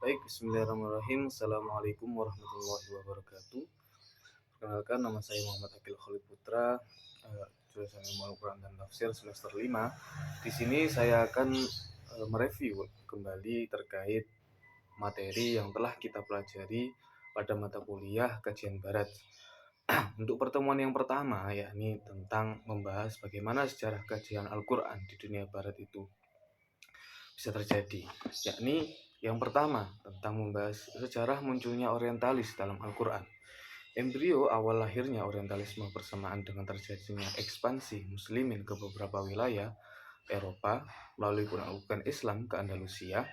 Baik, bismillahirrahmanirrahim. Assalamualaikum warahmatullahi wabarakatuh. Perkenalkan, nama saya Muhammad Akil Khalid Putra, jurusan Ilmu Al-Quran dan Tafsir semester 5. Di sini saya akan mereview kembali terkait materi yang telah kita pelajari pada mata kuliah kajian barat. Untuk pertemuan yang pertama, yakni tentang membahas bagaimana sejarah kajian Al-Quran di dunia barat itu bisa terjadi, yakni yang pertama tentang membahas sejarah munculnya orientalis dalam Al-Quran. Embrio awal lahirnya orientalisme bersamaan dengan terjadinya ekspansi muslimin ke beberapa wilayah Eropa melalui penaklukan Islam ke Andalusia.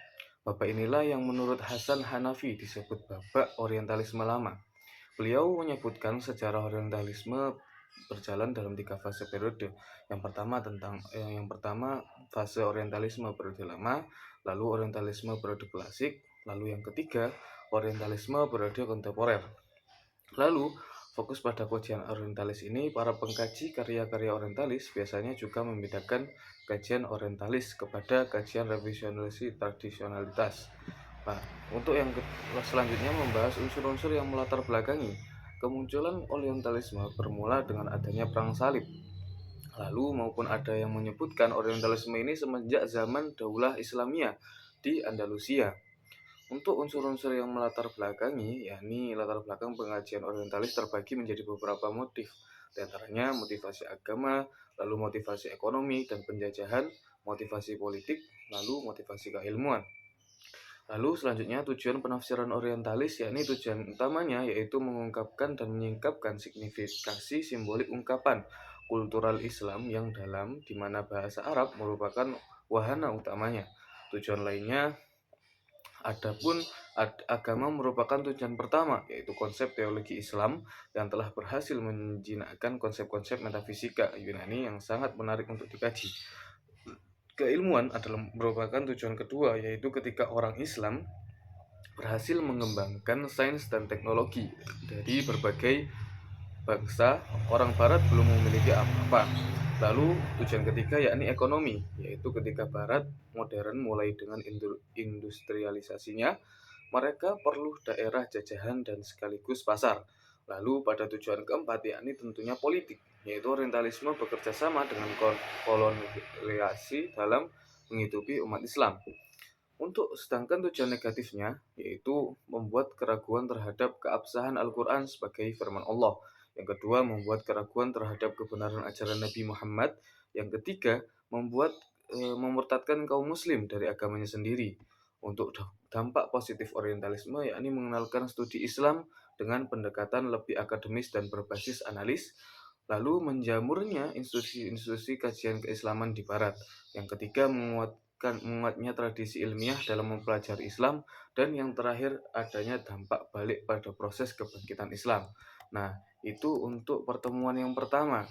Babak inilah yang menurut Hasan Hanafi disebut babak orientalisme lama. Beliau menyebutkan sejarah orientalisme berjalan dalam 3 fase periode. Yang pertama fase orientalisme periode lama, lalu orientalisme periode klasik, lalu yang ketiga orientalisme periode kontemporer. Lalu fokus pada kajian orientalis ini, para pengkaji karya-karya orientalis biasanya juga membedakan kajian orientalis kepada kajian revisionalis tradisionalitas. Nah, untuk yang selanjutnya membahas unsur-unsur yang melatar belakangi kemunculan orientalisme bermula dengan adanya perang salib. Lalu maupun ada yang menyebutkan orientalisme ini semenjak zaman Daulah Islamiyah di Andalusia. Untuk unsur-unsur yang melatar belakangi, yakni latar belakang pengajian orientalis terbagi menjadi beberapa motif. Di antaranya motivasi agama, lalu motivasi ekonomi dan penjajahan, motivasi politik, lalu motivasi keilmuan. Lalu selanjutnya tujuan penafsiran orientalis, yakni tujuan utamanya yaitu mengungkapkan dan menyingkapkan signifikasi simbolik ungkapan kultural Islam yang dalam, di mana bahasa Arab merupakan wahana utamanya. Tujuan lainnya adapun agama merupakan tujuan pertama, yaitu konsep teologi Islam yang telah berhasil menjinakkan konsep-konsep metafisika Yunani yang sangat menarik untuk dikaji. Keilmuan adalah merupakan tujuan kedua, yaitu ketika orang Islam berhasil mengembangkan sains dan teknologi dari berbagai bangsa, orang barat belum memiliki apa-apa. Lalu tujuan ketiga yakni ekonomi, yaitu ketika barat modern mulai dengan industrialisasinya, mereka perlu daerah jajahan dan sekaligus pasar. Lalu pada tujuan keempat yakni tentunya politik, yaitu orientalisme bekerja sama dengan kolonialisasi dalam menghidupi umat Islam. Untuk sedangkan tujuan negatifnya yaitu membuat keraguan terhadap keabsahan Al-Quran sebagai firman Allah. Yang kedua, membuat keraguan terhadap kebenaran ajaran Nabi Muhammad. Yang ketiga, memurtadkan kaum muslim dari agamanya sendiri. Untuk dampak positif orientalisme yakni mengenalkan studi Islam dengan pendekatan lebih akademis dan berbasis analis, lalu menjamurnya institusi-institusi kajian keislaman di barat. Yang ketiga, menguatnya tradisi ilmiah dalam mempelajari Islam, dan yang terakhir adanya dampak balik pada proses kebangkitan Islam. Nah, itu untuk pertemuan yang pertama.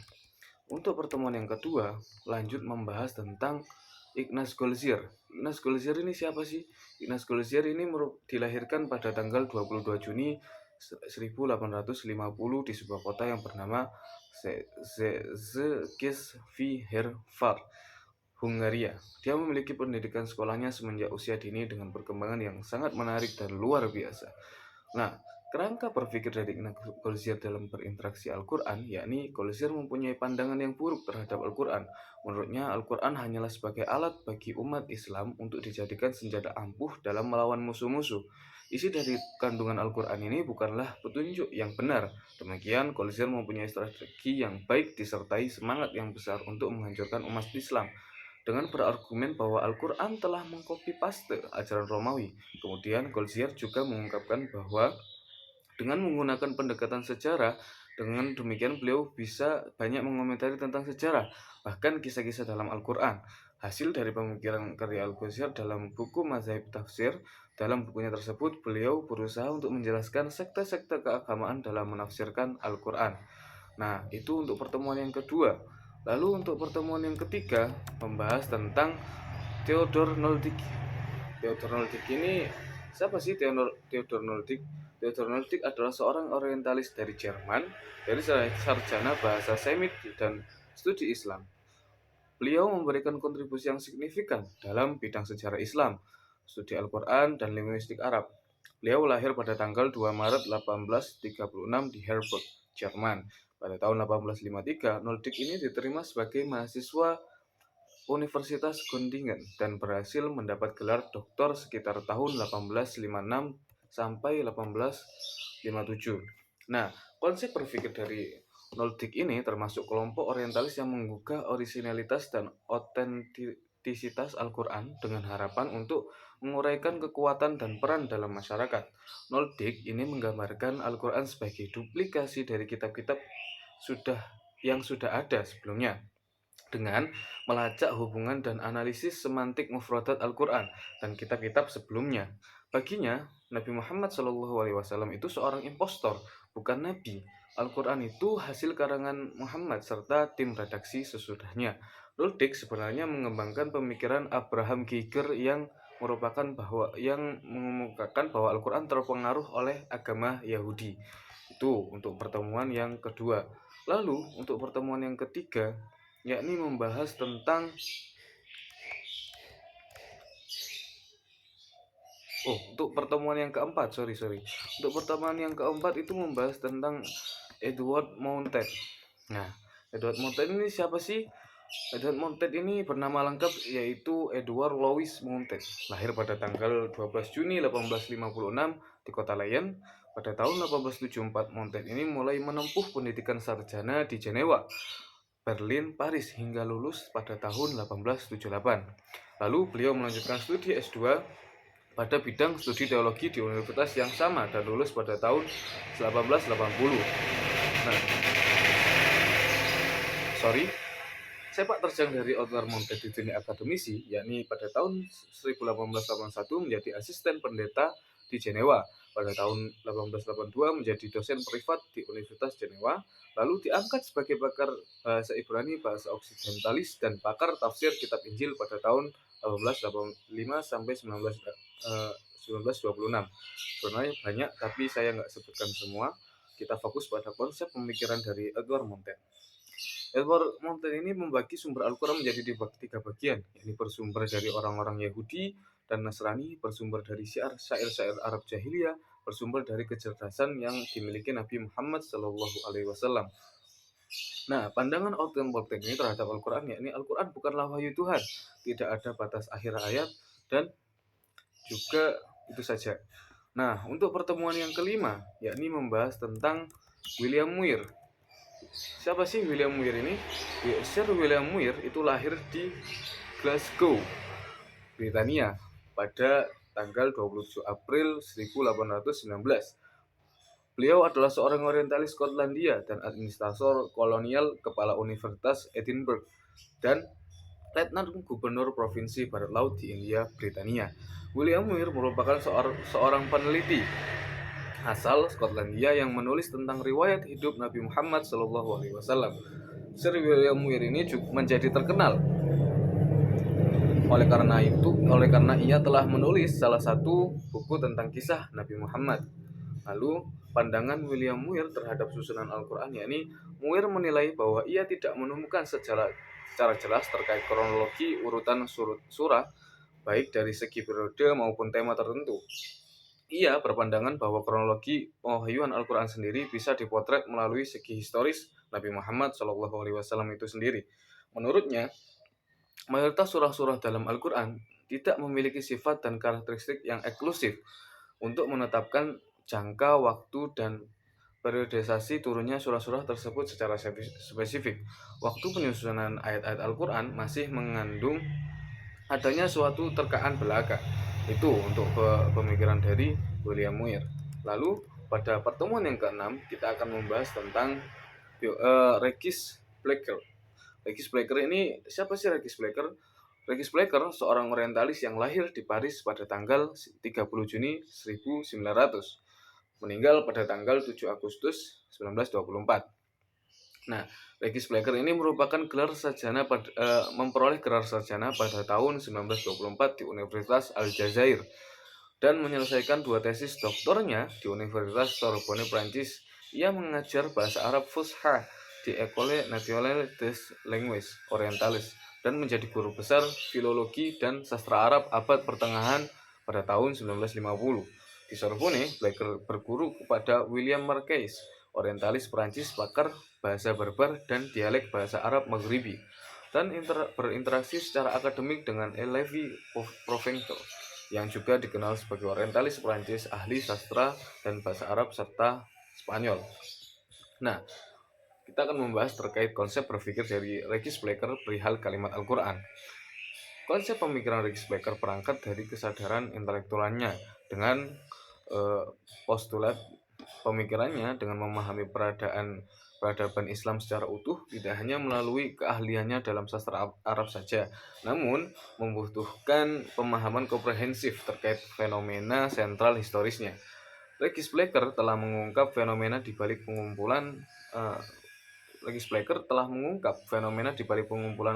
Untuk pertemuan yang kedua, lanjut membahas tentang Ignaz Goldziher. Ignaz Goldziher ini siapa sih? Ignaz Goldziher ini dilahirkan pada tanggal 22 Juni 1850 di sebuah kota yang bernama Szekesfehérvár, Hungaria. Dia memiliki pendidikan sekolahnya semenjak usia dini dengan perkembangan yang sangat menarik dan luar biasa. Nah, kerangka berpikir dari Ignaz Goldziher dalam berinteraksi Al-Quran, yakni Goldziher mempunyai pandangan yang buruk terhadap Al-Quran. Menurutnya, Al-Quran hanyalah sebagai alat bagi umat Islam untuk dijadikan senjata ampuh dalam melawan musuh-musuh. Isi dari kandungan Al-Quran ini bukanlah petunjuk yang benar. Demikian, Goldziher mempunyai strategi yang baik disertai semangat yang besar untuk menghancurkan umat Islam dengan berargumen bahwa Al-Quran telah mengcopy paste ajaran Romawi. Kemudian Goldziher juga mengungkapkan bahwa dengan menggunakan pendekatan sejarah, dengan demikian beliau bisa banyak mengomentari tentang sejarah, bahkan kisah-kisah dalam Al-Quran. Hasil dari pemikiran karya Al-Goldziher dalam buku Mazahib Tafsir, dalam bukunya tersebut beliau berusaha untuk menjelaskan sekte-sekte keagamaan dalam menafsirkan Al-Quran. Nah, itu untuk pertemuan yang kedua. Lalu untuk pertemuan yang ketiga, membahas tentang Theodor Noldik. Theodor Noldik ini siapa sih Theodor Noldik? Theodor Noldik adalah seorang orientalis dari Jerman, dari sarjana bahasa Semit dan studi Islam. Beliau memberikan kontribusi yang signifikan dalam bidang sejarah Islam. studi Al-Quran, dan linguistik Arab. Beliau lahir pada tanggal 2 Maret 1836 di Herford, Jerman. Pada tahun 1853, Noldik ini diterima sebagai mahasiswa Universitas Göttingen dan berhasil mendapat gelar doktor sekitar tahun 1856 sampai 1857. Nah, konsep berpikir dari Noldik ini termasuk kelompok orientalis yang menggugah orisinalitas dan otentisitas Al-Quran dengan harapan untuk menguraikan kekuatan dan peran dalam masyarakat. Noldik ini menggambarkan Al-Quran sebagai duplikasi dari kitab-kitab yang sudah ada sebelumnya, dengan melacak hubungan dan analisis semantik mufradat Al-Quran dan kitab-kitab sebelumnya. Baginya, Nabi Muhammad SAW itu seorang impostor, bukan nabi. Al-Quran itu hasil karangan Muhammad serta tim redaksi sesudahnya. Noldik sebenarnya mengembangkan pemikiran Abraham Giger yang mengemukakan bahwa Al-Quran terpengaruh oleh agama Yahudi. Itu untuk pertemuan yang kedua. Lalu untuk pertemuan yang ketiga, yakni membahas tentang untuk pertemuan yang keempat untuk pertemuan yang keempat itu membahas tentang Edward Mounted. Nah, Edward Mounted ini siapa sih? Edward Mounted ini bernama lengkap yaitu Edward Louis Mounted, lahir pada tanggal 12 Juni 1856 di kota Lyon. Pada tahun 1874, Mounted ini mulai menempuh pendidikan sarjana di Jenewa, Berlin, Paris hingga lulus pada tahun 1878. Lalu beliau melanjutkan studi S2 pada bidang studi teologi di universitas yang sama dan lulus pada tahun 1880. Sepak terjang dari Edward Mounted di dunia akademisi, yakni pada tahun 1881 menjadi asisten pendeta di Jenewa. Pada tahun 1882 menjadi dosen privat di Universitas Jenewa, lalu diangkat sebagai pakar bahasa Ibrani, bahasa Oksidentalis, dan pakar tafsir kitab Injil pada tahun 1885 sampai 1926. Sebenarnya banyak, tapi saya nggak sebutkan semua. Kita fokus pada konsep pemikiran dari Edward Mounted. Edward Mounted ini membagi sumber Al-Quran menjadi tiga bagian, yakni bersumber dari orang-orang Yahudi dan Nasrani, bersumber dari syair-syair Arab jahiliyah, bersumber dari kecerdasan yang dimiliki Nabi Muhammad SAW. Nah, pandangan Edward Mounted ini terhadap Al-Quran, yakni Al-Quran bukanlah wahyu Tuhan, tidak ada batas akhir ayat, dan juga itu saja. Nah, untuk pertemuan yang kelima, yakni membahas tentang William Muir. Siapa sih William Muir ini? Sir William Muir itu lahir di Glasgow, Britania pada tanggal 27 April 1819. Beliau adalah seorang orientalis Skotlandia dan administrator kolonial, kepala Universitas Edinburgh, dan Letnan Gubernur Provinsi Barat Laut di India, Britania. William Muir merupakan seorang peneliti asal Skotlandia yang menulis tentang riwayat hidup Nabi Muhammad SAW. Sir William Muir ini juga menjadi terkenal oleh karena ia telah menulis salah satu buku tentang kisah Nabi Muhammad. Lalu pandangan William Muir terhadap susunan Al-Quran, yakni Muir menilai bahwa ia tidak menemukan secara jelas terkait kronologi urutan surah, baik dari segi periode maupun tema tertentu. Ia berpandangan bahwa kronologi pewahyuan Al-Quran sendiri bisa dipotret melalui segi historis Nabi Muhammad SAW itu sendiri. Menurutnya, mayoritas surah-surah dalam Al-Quran tidak memiliki sifat dan karakteristik yang eksklusif untuk menetapkan jangka waktu dan periodisasi turunnya surah-surah tersebut secara spesifik. Waktu penyusunan ayat-ayat Al-Quran masih mengandung adanya suatu terkaan belaka. Itu untuk pemikiran dari William Muir. Lalu pada pertemuan yang ke-6 kita akan membahas tentang Regis Plecker. Regis Plecker ini siapa sih Regis Plecker? Regis Plecker seorang orientalis yang lahir di Paris pada tanggal 30 Juni 1900, meninggal pada tanggal 7 Agustus 1924. Nah, Regis Plecker ini merupakan memperoleh gelar sarjana pada tahun 1924 di Universitas Aljazair dan menyelesaikan 2 tesis doktornya di Universitas Sorbonne, Prancis. Ia mengajar bahasa Arab Fusha di École Nationale des Langues Orientales dan menjadi guru besar filologi dan sastra Arab abad pertengahan pada tahun 1950. Di Sorbonne, Blacker berguru kepada William Marquez, orientalis Perancis, pakar bahasa Berber dan dialek bahasa Arab Maghribi, dan berinteraksi secara akademik dengan Levi Provençal, yang juga dikenal sebagai orientalis Perancis, ahli sastra dan bahasa Arab serta Spanyol. Nah, kita akan membahas terkait konsep berpikir dari Regis Blacker perihal kalimat Al-Quran. Konsep pemikiran Regis Blacker berangkat dari kesadaran intelektualnya dengan postulat pemikirannya dengan memahami peradaban Islam secara utuh, tidak hanya melalui keahliannya dalam sastra Arab saja, namun membutuhkan pemahaman komprehensif terkait fenomena sentral historisnya. Regis Blacker telah mengungkap fenomena di balik pengumpulan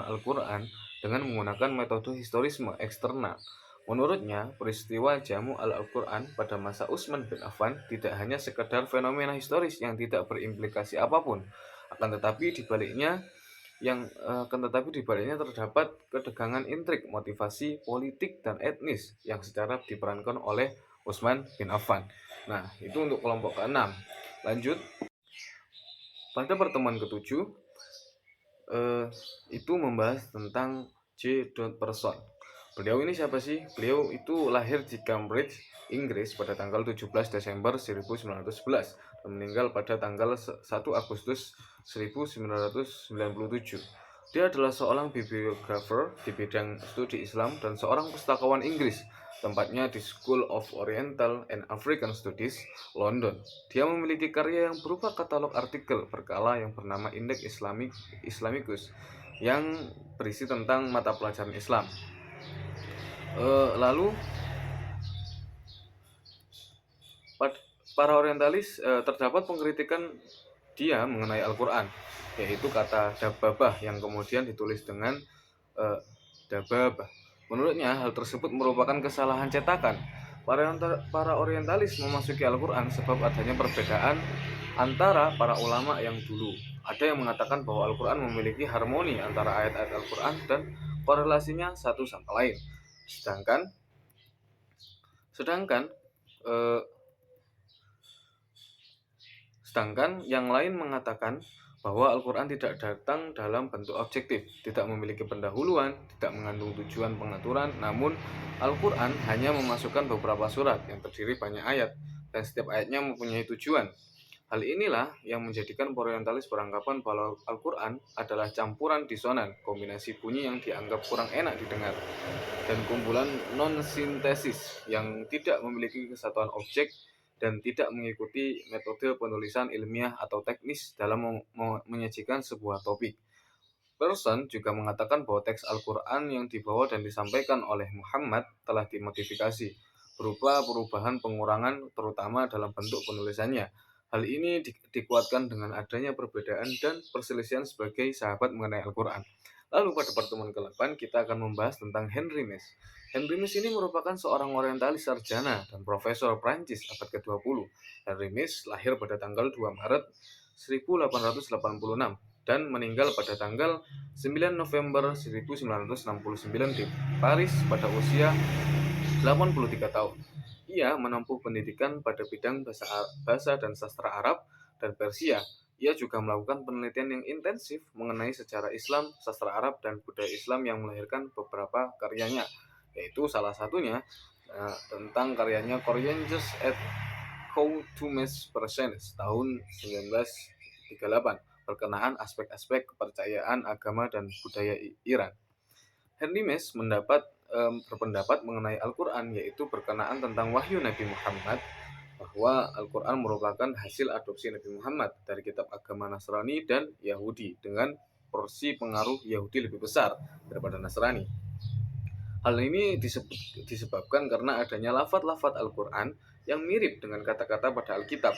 Al-Quran dengan menggunakan metode historisme eksternal. Menurutnya, peristiwa Jamu Al-Quran pada masa Utsman bin Affan tidak hanya sekedar fenomena historis yang tidak berimplikasi apapun, akan tetapi di baliknya terdapat ketegangan intrik, motivasi politik dan etnis yang secara diperankan oleh Utsman bin Affan. Nah, itu untuk kelompok ke-6. Lanjut, pada pertemuan ke-7 itu membahas tentang J. Person. Beliau ini siapa sih? Beliau itu lahir di Cambridge, Inggris pada tanggal 17 Desember 1911 dan meninggal pada tanggal 1 Agustus 1997. Dia adalah seorang bibliografer di bidang studi Islam dan seorang pustakawan Inggris, tempatnya di School of Oriental and African Studies, London. Dia memiliki karya yang berupa katalog artikel berkala yang bernama Index Islamicus yang berisi tentang mata pelajaran Islam. Lalu para orientalis terdapat pengkritikan dia mengenai Al-Quran, yaitu kata dababah yang kemudian ditulis dengan dababah. Menurutnya hal tersebut merupakan kesalahan cetakan. Para orientalis memasuki Al-Quran sebab adanya perbedaan antara para ulama yang dulu. Ada yang mengatakan bahwa Al-Quran memiliki harmoni antara ayat-ayat Al-Quran dan korelasinya satu sama lain. Sedangkan yang lain mengatakan bahwa Al-Quran tidak datang dalam bentuk objektif, tidak memiliki pendahuluan, tidak mengandung tujuan pengaturan, namun Al-Quran hanya memasukkan beberapa surat yang terdiri banyak ayat, dan setiap ayatnya mempunyai tujuan. Hal inilah yang menjadikan orientalis beranggapan bahwa Al-Quran adalah campuran disonan, kombinasi bunyi yang dianggap kurang enak didengar, dan kumpulan non-sintesis yang tidak memiliki kesatuan objek dan tidak mengikuti metode penulisan ilmiah atau teknis dalam menyajikan sebuah topik. Person juga mengatakan bahwa teks Al-Quran yang dibawa dan disampaikan oleh Muhammad telah dimodifikasi berupa perubahan pengurangan terutama dalam bentuk penulisannya. Hal ini dikuatkan dengan adanya perbedaan dan perselisihan sebagai sahabat mengenai Al-Quran. Lalu pada pertemuan ke-8 kita akan membahas tentang Henry Mees. Henry Mees ini merupakan seorang orientalis sarjana dan profesor Prancis abad ke-20. Henry Mees lahir pada tanggal 2 Maret 1886 dan meninggal pada tanggal 9 November 1969 di Paris pada usia 83 tahun. Ia menempuh pendidikan pada bidang bahasa dan sastra Arab dan Persia. Ia juga melakukan penelitian yang intensif mengenai sejarah Islam, sastra Arab, dan budaya Islam yang melahirkan beberapa karyanya, yaitu salah satunya tentang karyanya Courrientes et Coutumes Presentes tahun 1938 berkenaan aspek-aspek kepercayaan, agama, dan budaya Iran. Henry Mees berpendapat mengenai Al-Quran, yaitu berkenaan tentang wahyu Nabi Muhammad, bahwa Al-Quran merupakan hasil adopsi Nabi Muhammad dari kitab agama Nasrani dan Yahudi dengan porsi pengaruh Yahudi lebih besar daripada Nasrani. Hal ini disebabkan karena adanya lafaz-lafaz Al-Quran yang mirip dengan kata-kata pada Alkitab.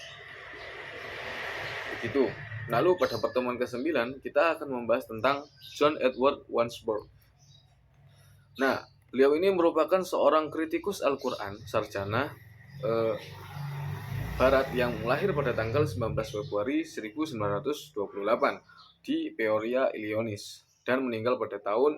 Begitu. Lalu pada pertemuan ke-9 kita akan membahas tentang John Edward Wadsworth. Nah, beliau ini merupakan seorang kritikus Al-Quran, sarjana Barat yang lahir pada tanggal 19 Februari 1928 di Peoria, Illinois dan meninggal pada tahun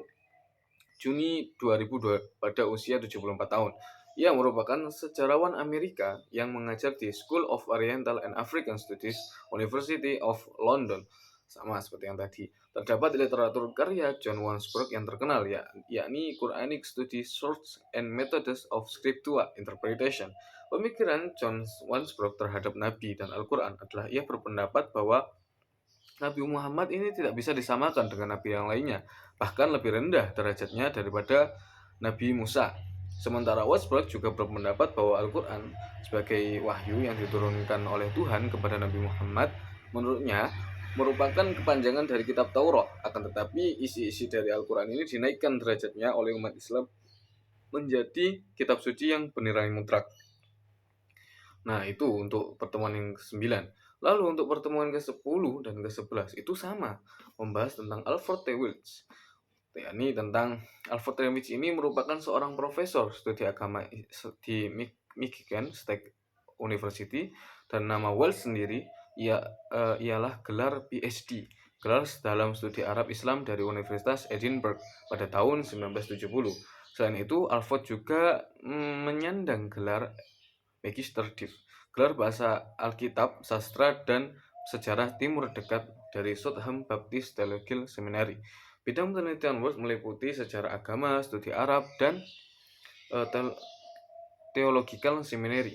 Juni 2002 pada usia 74 tahun. Ia merupakan sejarawan Amerika yang mengajar di School of Oriental and African Studies, University of London. Sama seperti yang tadi. Terdapat literatur karya John Wansbrough yang terkenal, yakni Quranic Study Sources and Methods of Scriptura Interpretation. Pemikiran John Wansbrough terhadap Nabi dan Al-Quran adalah ia berpendapat bahwa Nabi Muhammad ini tidak bisa disamakan dengan Nabi yang lainnya, bahkan lebih rendah derajatnya daripada Nabi Musa. Sementara Wansbrough juga berpendapat bahwa Al-Quran sebagai wahyu yang diturunkan oleh Tuhan kepada Nabi Muhammad, menurutnya merupakan kepanjangan dari kitab Taurat. Akan tetapi isi-isi dari Al-Quran ini dinaikkan derajatnya oleh umat Islam menjadi kitab suci yang bernilai mutlak. Nah, itu untuk pertemuan yang ke-9. Lalu untuk pertemuan ke-10 dan ke-11 itu sama, membahas tentang Alfred T. Welch. Yakni tentang Alfred T. Welch ini merupakan seorang profesor studi agama di Michigan State University, dan nama Welch sendiri ialah gelar PhD, gelar dalam studi Arab Islam dari Universitas Edinburgh pada tahun 1970. Selain itu, Alfred juga menyandang gelar Magister Div, gelar bahasa Alkitab, sastra, dan sejarah Timur Dekat dari Southam Baptist Theological Seminary. Bidang penelitian Welch meliputi sejarah agama, studi Arab, dan Theological Seminary.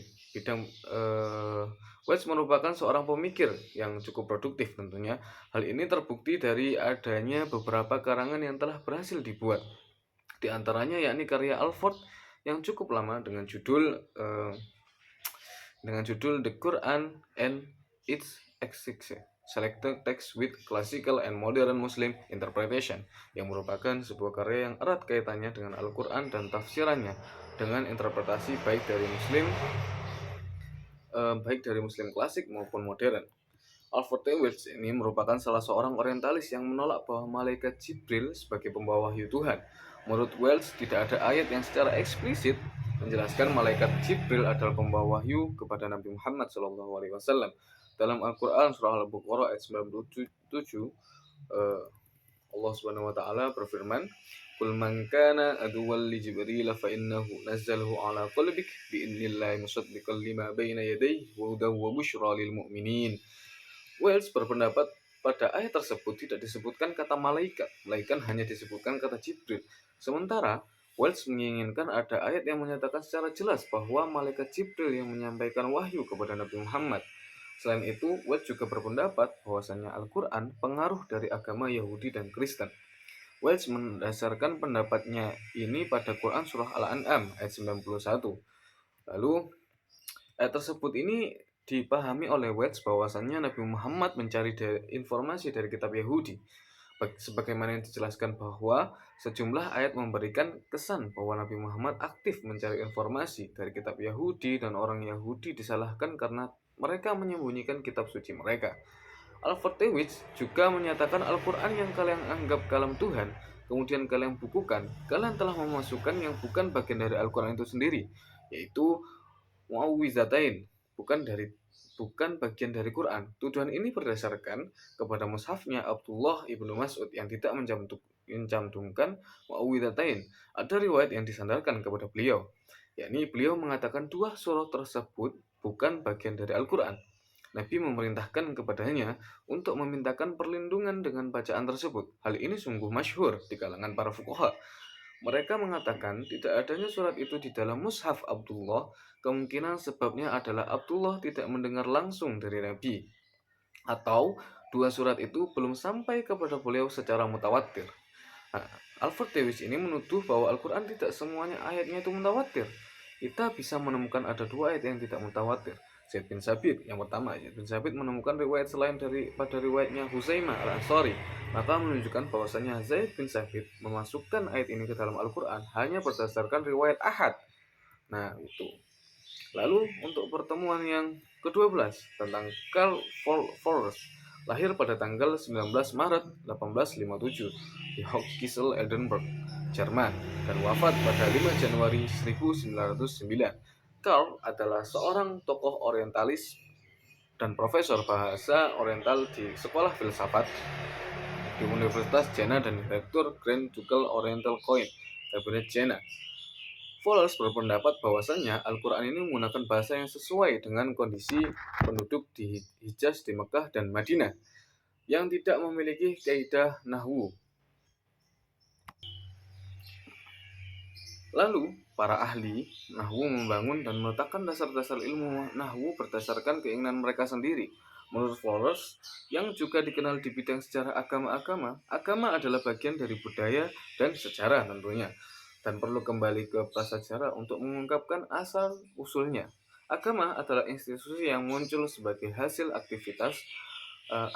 Welch merupakan seorang pemikir yang cukup produktif tentunya. Hal ini terbukti dari adanya beberapa karangan yang telah berhasil dibuat. Di antaranya yakni karya Alford yang cukup lama dengan judul The Quran and its Exegesis, Selected Text with Classical and Modern Muslim Interpretation, yang merupakan sebuah karya yang erat kaitannya dengan Al-Quran dan tafsirannya dengan interpretasi baik dari Muslim klasik maupun modern. Alfred T. Welch ini merupakan salah seorang orientalis yang menolak bahwa malaikat Jibril sebagai pembawa wahyu Tuhan. Menurut Welch, tidak ada ayat yang secara eksplisit menjelaskan malaikat Jibril adalah pembawa wahyu kepada Nabi Muhammad SAW. Dalam Al-Quran surah Al-Baqarah ayat 97, Allah Subhanahu wa taala berfirman, "Qul man kana aduwwan li Jibril fa innahu nazzalhu ala qalbik bi idnillahi musaddiqan lima baina yadayhi wa hudan wa busyra lil mu'minin." Welch berpendapat pada ayat tersebut tidak disebutkan kata malaikat, melainkan hanya disebutkan kata Jibril. Sementara Welch menginginkan ada ayat yang menyatakan secara jelas bahwa malaikat Jibril yang menyampaikan wahyu kepada Nabi Muhammad. Selain itu, Welch juga berpendapat bahwasannya Al-Quran pengaruh dari agama Yahudi dan Kristen. Welch mendasarkan pendapatnya ini pada Quran surah Al-An'am ayat 91. Lalu ayat tersebut ini dipahami oleh Welch bahwasannya Nabi Muhammad mencari informasi dari kitab Yahudi. Sebagaimana yang dijelaskan bahwa sejumlah ayat memberikan kesan bahwa Nabi Muhammad aktif mencari informasi dari kitab Yahudi dan orang Yahudi disalahkan karena mereka menyembunyikan kitab suci mereka. Alfred T. Welch juga menyatakan Al-Quran yang kalian anggap kalam Tuhan, kemudian kalian bukukan, kalian telah memasukkan yang bukan bagian dari Al-Quran itu sendiri, yaitu mu'awwizatain, bukan bagian dari Quran. Tuduhan ini berdasarkan kepada mushafnya Abdullah ibnu Mas'ud yang tidak mencantumkan mu'awwizatain. Ada riwayat yang disandarkan kepada beliau, yakni beliau mengatakan dua surah tersebut bukan bagian dari Al-Quran. Nabi memerintahkan kepadanya untuk memintakan perlindungan dengan bacaan tersebut. Hal ini sungguh masyhur di kalangan para fuqaha. Mereka mengatakan tidak adanya surat itu di dalam mushaf Abdullah, kemungkinan sebabnya adalah Abdullah tidak mendengar langsung dari Nabi, atau dua surat itu belum sampai kepada beliau secara mutawatir. Nah, Alfred T. Welch ini menuduh bahwa Al-Quran tidak semuanya ayatnya itu mutawatir. Kita bisa menemukan ada dua ayat yang tidak mutawatir. Zaid bin Sabit, yang pertama, Zaid bin Sabit menemukan riwayat selain pada riwayatnya Huzaimah al-Ansari, maka menunjukkan bahwasanya Zaid bin Sabit memasukkan ayat ini ke dalam Al-Quran hanya berdasarkan riwayat ahad. Nah, itu. Lalu untuk pertemuan yang ke-12 tentang Karl Forrest, lahir pada tanggal 19 Maret 1857 di Hochkisel, Edinburgh, Jerman, dan wafat pada 5 Januari 1909. Karl adalah seorang tokoh orientalis dan profesor bahasa Oriental di Sekolah Filsafat di Universitas Jena dan direktur Grand Ducal Oriental Coin, Kabinet Jena. Followers berpendapat bahwasanya Al-Quran ini menggunakan bahasa yang sesuai dengan kondisi penduduk di Hijaz, di Mekah, dan Madinah yang tidak memiliki kaidah nahwu. Lalu, para ahli nahwu membangun dan meletakkan dasar-dasar ilmu nahwu berdasarkan keinginan mereka sendiri. Menurut Flores, yang juga dikenal di bidang sejarah agama adalah bagian dari budaya dan sejarah tentunya, dan perlu kembali ke prasejarah untuk mengungkapkan asal-usulnya. Agama adalah institusi yang muncul sebagai hasil aktivitas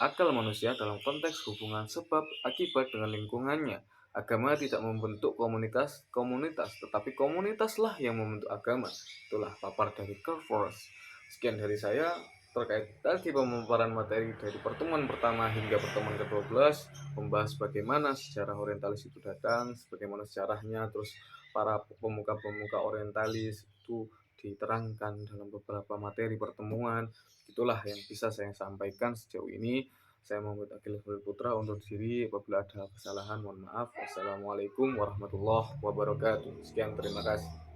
akal manusia dalam konteks hubungan sebab akibat dengan lingkungannya. Agama tidak membentuk komunitas, tetapi komunitaslah yang membentuk agama. Itulah papar dari Karl Forrest. Sekian dari saya terkait tadi pemaparan materi dari pertemuan pertama hingga pertemuan ke-12, membahas bagaimana sejarah orientalis itu datang, bagaimana sejarahnya, terus para pemuka-pemuka orientalis itu diterangkan dalam beberapa materi pertemuan. Itulah yang bisa saya sampaikan sejauh ini. Saya Muhammad Akil Putra undur diri. Apabila ada kesalahan mohon maaf. Wassalamualaikum warahmatullahi wabarakatuh. Sekian, terima kasih.